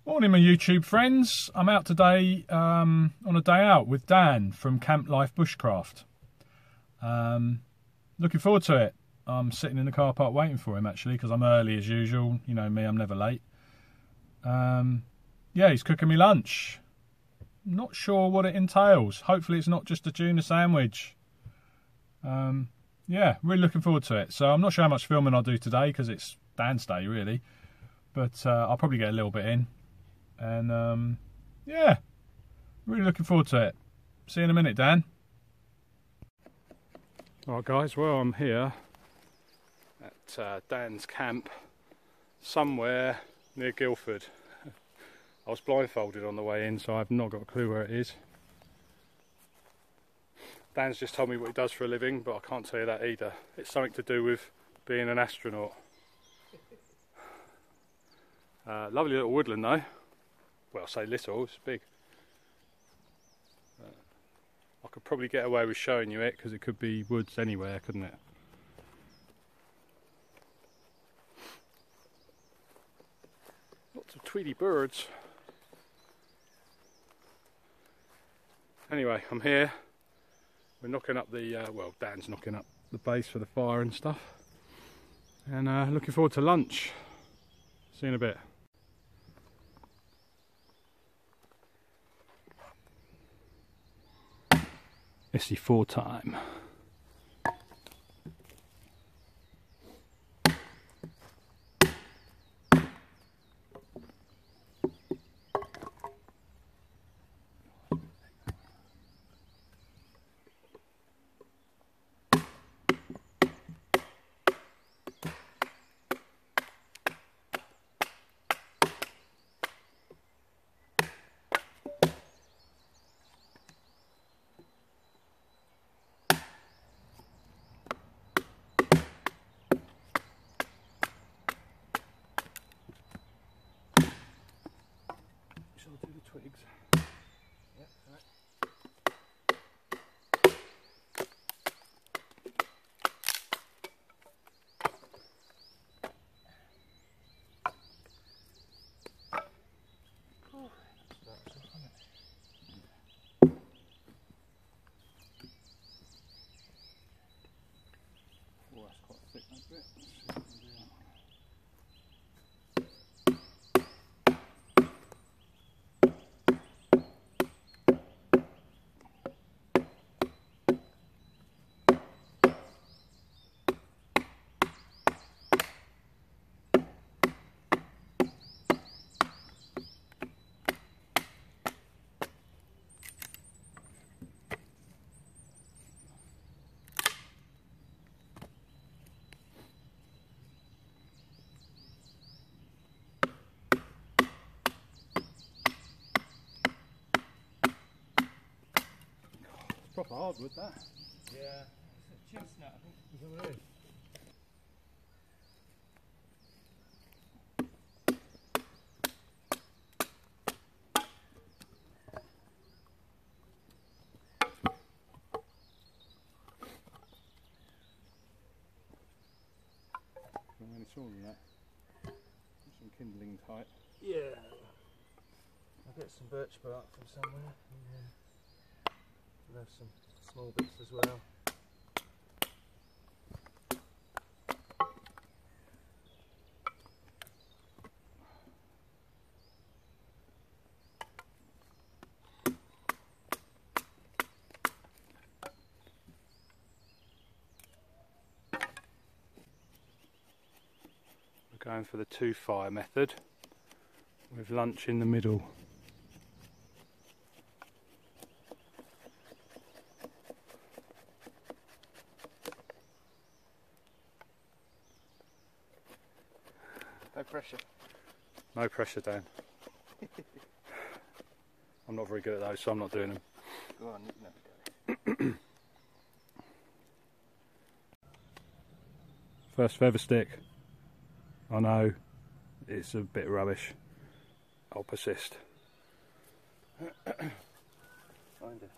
Morning my YouTube friends, I'm out today on a day out with Dan from Camp Life Bushcraft. Looking forward to it. I'm sitting in the car park waiting for him actually because I'm early as usual. You know me, I'm never late. Yeah, he's cooking me lunch. Not sure what it entails. Hopefully it's not just a tuna sandwich. Yeah, really looking forward to it. So I'm not sure how much filming I'll do today because it's Dan's day really. But I'll probably get a little bit in. And yeah, really looking forward to it. See you in a minute, Dan. Alright guys, well I'm here at Dan's camp somewhere near Guildford. I was blindfolded on the way in, so I've not got a clue where it is. Dan's just told me what he does for a living, but I can't tell you that either. It's something to do with being an astronaut. Lovely little woodland though. Well, I say little, it's big. I could probably get away with showing you it because it could be woods anywhere, couldn't it? Lots of tweedy birds. Anyway, I'm here. We're knocking up the, well, Dan's knocking up the base for the fire and stuff. And looking forward to lunch. See you in a bit. SC4 time. Do the twigs. Yep, right. Oh, that's quite thick that bit. Let's see what we can do. Proper hardwood that. Yeah, it's a chin snap I think. Is that what it is? Not many taller than that. Some kindling type. Yeah. I'll get some birch bark from somewhere. We'll have some small bits as well. We're going for the 2 fire method with lunch in the middle. No pressure. No pressure, Dan. I'm not very good at those, so I'm not doing them. Go on, you can have a go. First feather stick. I know it's a bit rubbish. I'll persist. Find it.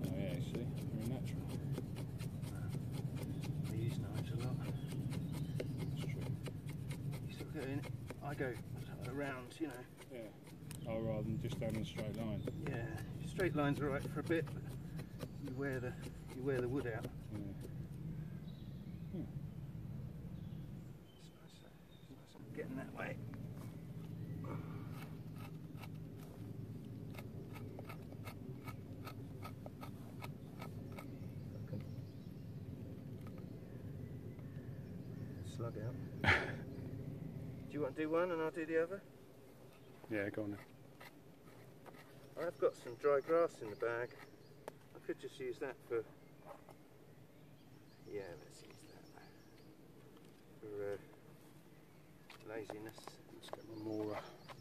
Oh yeah, see? go around, you know. Yeah. Oh, rather than just down in a straight line. Yeah, straight lines are right for a bit, but you wear the wood out. Yeah. It's nice getting that way. Slug out. Do you want to do one and I'll do the other? Yeah, go on then. I've got some dry grass in the bag. I could just use that for... Yeah, let's use that for laziness. Let's get my more.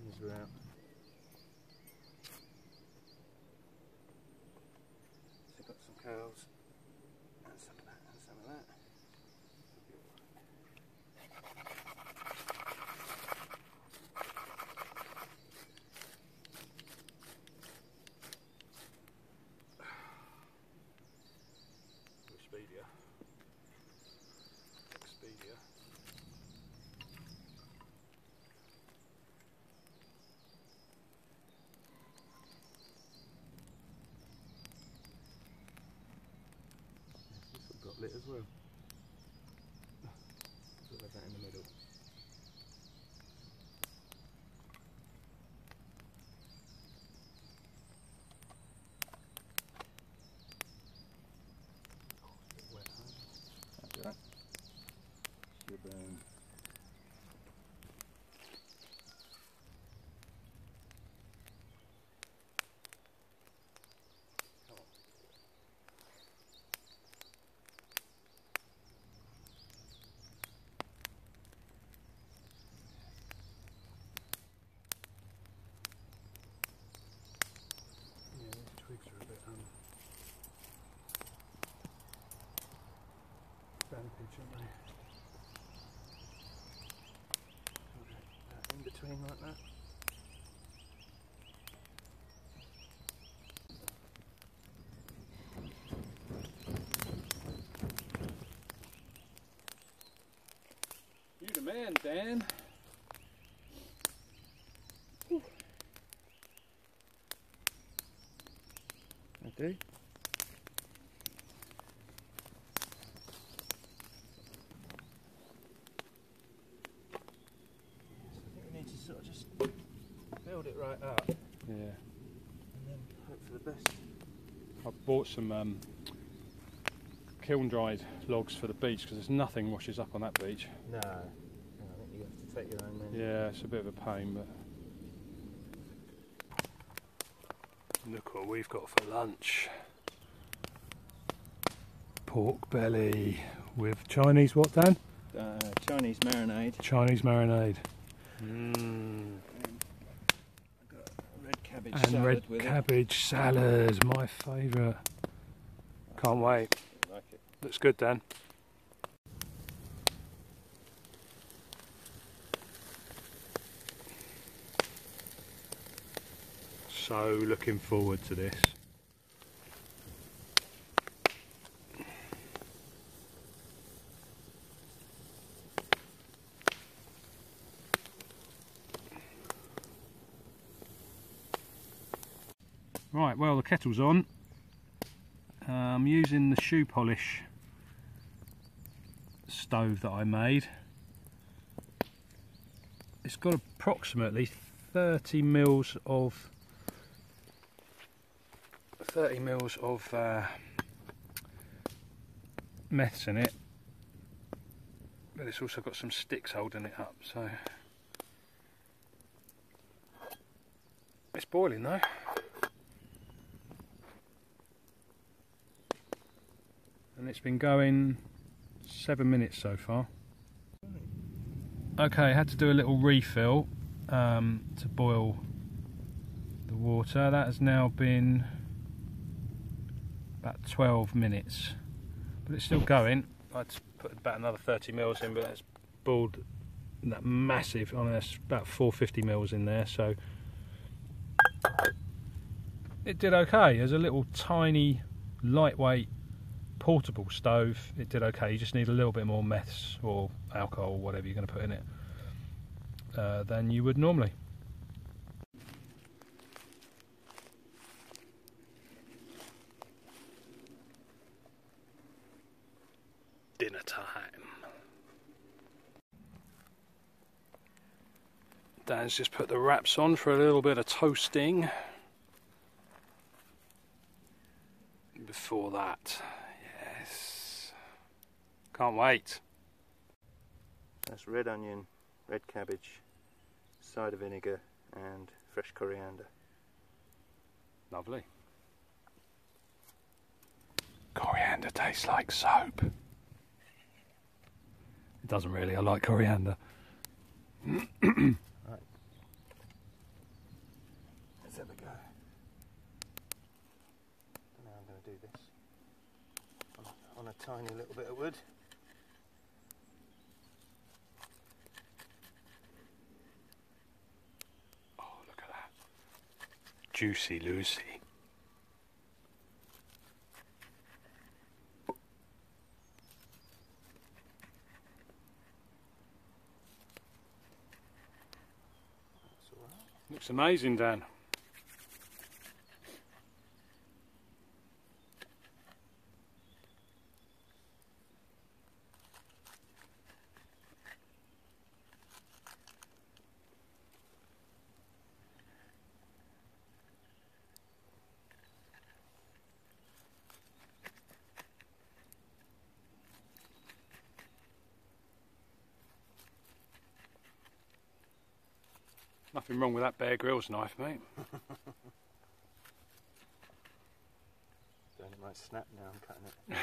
These are out. So I've got some curls and some of that and some of that. Expedia. This has got lit as well. So there's that in the middle. In between like that. You the man, Dan. I do. Sort of just build it right up. Yeah. And then hope for the best. I've bought some kiln dried logs for the beach because there's nothing washes up on that beach. No, I think you have to take your own then. Yeah, it's a bit of a pain, but look what we've got for lunch. Pork belly with Chinese what, Dan? Chinese marinade. Chinese marinade. I've got red cabbage And salad red with cabbage salad, my favourite. Can't wait. I like it. Looks good, Dan. So looking forward to this. Right, well the kettle's on. I'm using the shoe polish stove that I made. It's got approximately 30 mils of meths in it, but it's also got some sticks holding it up, so it's boiling though. And it's been going 7 minutes so far. Okay, I had to do a little refill to boil the water. That has now been about 12 minutes, but it's still going. I'd put about another 30 mils in, but that's boiled that massive. I mean, that's about 450 mils in there, so it did okay. There's a little tiny, lightweight, portable stove. It did okay. You just need a little bit more meths or alcohol or whatever you're going to put in it. than you would normally. Dinner time. Dan's just put the wraps on for a little bit of toasting. Before that, yes, can't wait. That's red onion, red cabbage, cider vinegar and fresh coriander. Lovely. Coriander tastes like soap. It doesn't really, I like coriander. Right. Let's have a go. Now I'm going to do this on a tiny little bit of wood. Oh, look at that. Juicy Lucy. Looks amazing, Dan. Nothing wrong with that Bear Grylls knife, mate. Don't, it might snap now, I'm cutting it.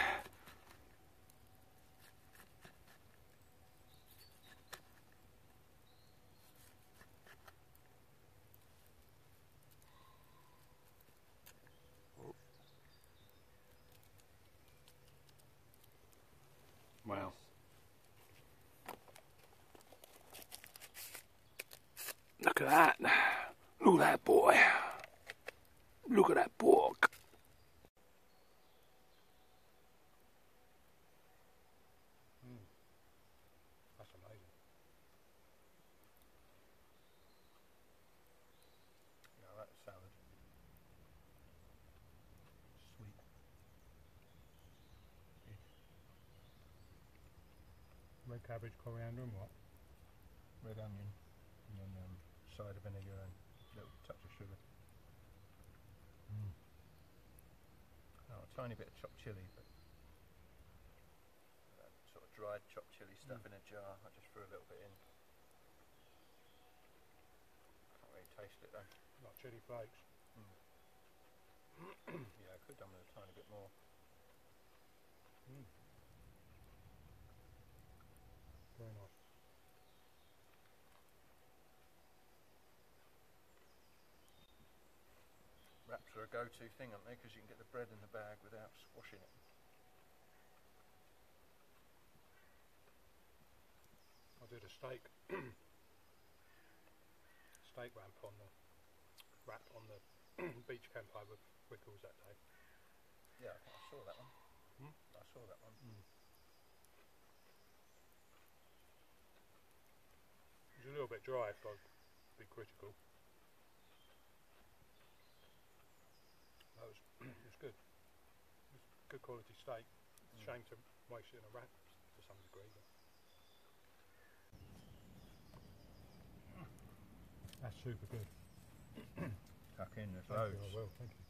Wow. Look at that. Look at that boy. Look at that pork. That's amazing. Yeah, that's salad. Sweet. Red cabbage, coriander and what? Red onion and then cider vinegar and a little touch of sugar. Oh, a tiny bit of chopped chilli, but that sort of dried chopped chilli stuff in a jar. I just threw a little bit in. Can't really taste it though. Like chilli flakes. Yeah, I could have done with a tiny bit more. Very nice. Wraps are a go-to thing, aren't they? Because you can get the bread in the bag without squashing it. I did a steak wrap on the beach campfire with Wickles that day. Yeah, I think I saw that one. I saw that one. It was a little bit dry, if I'd be critical. It was good. It was good quality steak. It's a shame to waste it in a wrap to some degree. But that's super good. Tuck in, there's Thank loads. you, I will, thank you.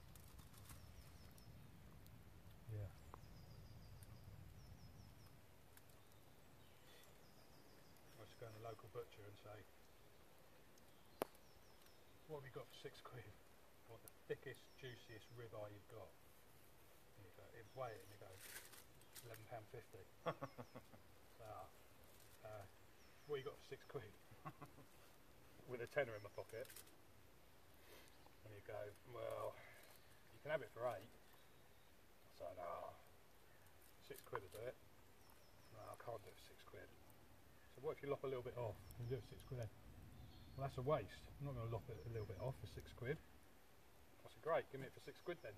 Yeah. I was to go to the local butcher and say, what have you got for £6? Want the thickest, juiciest ribeye you've got? And you go, he'd weigh it and you go, £11.50. What you got for £6? With a tenner in my pocket. And you go, well, you can have it for £8. I said, no, £6 will do it. No, I can't do it for £6. So what if you lop a little bit off and do it for £6? Well, that's a waste. I'm not going to lop it a little bit off for £6. I said, great, give me it for £6 then.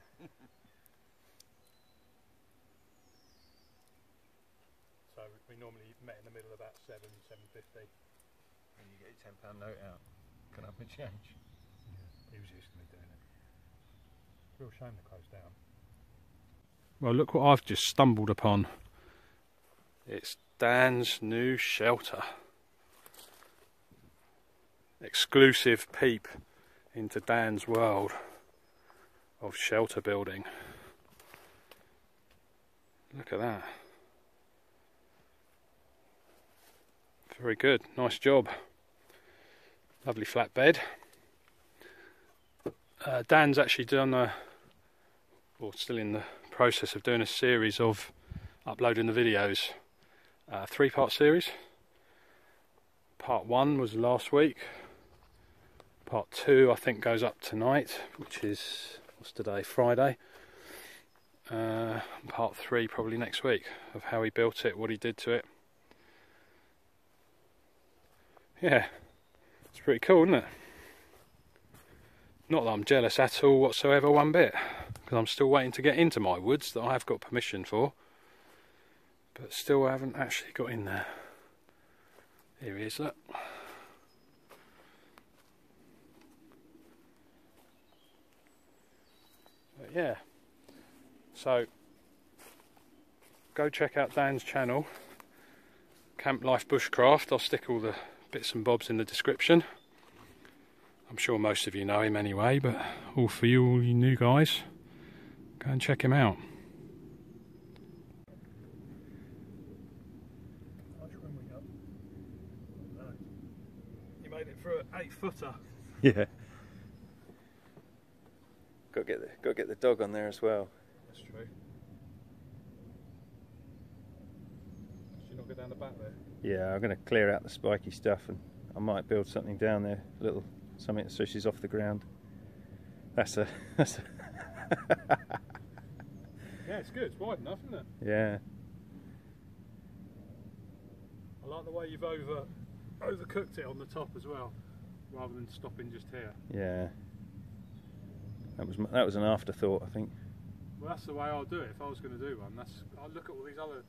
So we normally met in the middle about £7, £7.50. You get your £10 note out. Can I have my change? Yeah, he was used to me doing it. Real shame to close down. Well, look what I've just stumbled upon. It's Dan's new shelter. Exclusive peep into Dan's world of shelter building. Look at that. Very good, nice job. Lovely flat bed. Dan's actually done or still in the process of doing a series of uploading the videos. 3-part series. Part 1 was last week. Part 2 I think goes up tonight, which is, what's today, Friday. Part 3 probably next week, of how he built it, what he did to it. Yeah, it's pretty cool, isn't it? Not that I'm jealous at all whatsoever, one bit, because I'm still waiting to get into my woods that I have got permission for, but still I haven't actually got in there. Here he is, look. But yeah, so go check out Dan's channel, Camp Life Bushcraft. I'll stick all the bits and bobs in the description. I'm sure most of you know him anyway, but all for you, all you new guys, go and check him out. You made it through an 8-footer. Yeah. Got to get the dog on there as well. That's true. Should you not go down the back there? Yeah, I'm going to clear out the spiky stuff, and I might build something down there, a little something so she's off the ground. That's a Yeah, it's good. It's wide enough, isn't it? Yeah. I like the way you've overcooked it on the top as well, rather than stopping just here. Yeah. That was an afterthought, I think. Well, that's the way I'll do it if I was going to do one. I'll look at all these other,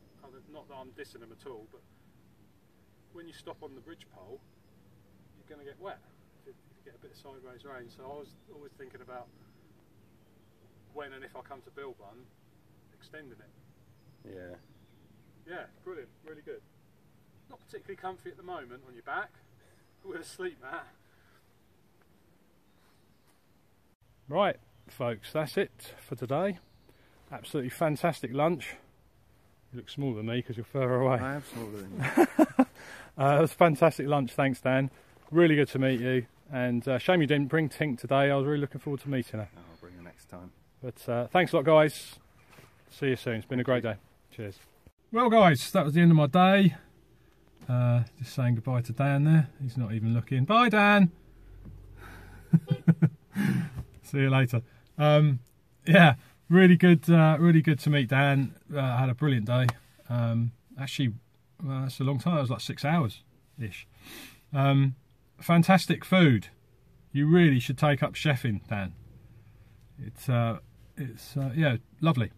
not that I'm dissing them at all, but when you stop on the bridge pole, you're going to get wet if you get a bit of sideways rain. So I was always thinking about when and if I come to build one, extending it. Yeah. Yeah, brilliant, really good. Not particularly comfy at the moment on your back with a sleep mat. Right, folks, that's it for today. Absolutely fantastic lunch. You look smaller than me because you're further away. I am smaller than you. It was a fantastic lunch, thanks Dan. Really good to meet you, and shame you didn't bring Tink today. I was really looking forward to meeting her. I'll bring her next time. But thanks a lot, guys. See you soon. It's been a great day. Cheers. Well, guys, that was the end of my day. Just saying goodbye to Dan there. He's not even looking. Bye, Dan. See you later. Yeah, really good to meet Dan. Had a brilliant day. Actually, that's a long time. It was like 6 hours ish. Fantastic food. You really should take up chefing, Dan. It's yeah, lovely.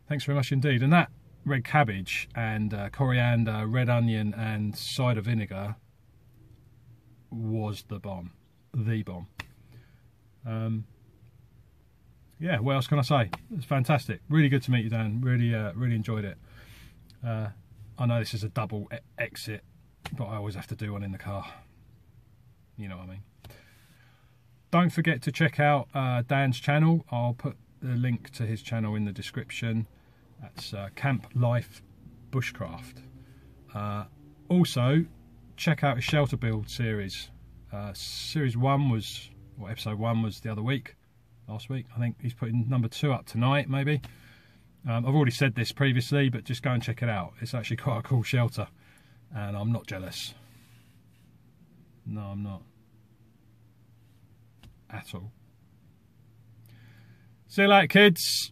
Thanks very much indeed. And that red cabbage and coriander, red onion and cider vinegar was the bomb. The bomb. Yeah, what else can I say? It's fantastic. Really good to meet you, Dan. Really enjoyed it. I know this is a double exit, but I always have to do one in the car. You know what I mean. Don't forget to check out Dan's channel. I'll put the link to his channel in the description. That's Camp Life Bushcraft. Also, check out his shelter build series. Series 1 was, or episode 1 was the other week. Last week. I think he's putting number 2 up tonight, maybe. I've already said this previously, but just go and check it out. It's actually quite a cool shelter, and I'm not jealous. No, I'm not. At all. See you later, kids.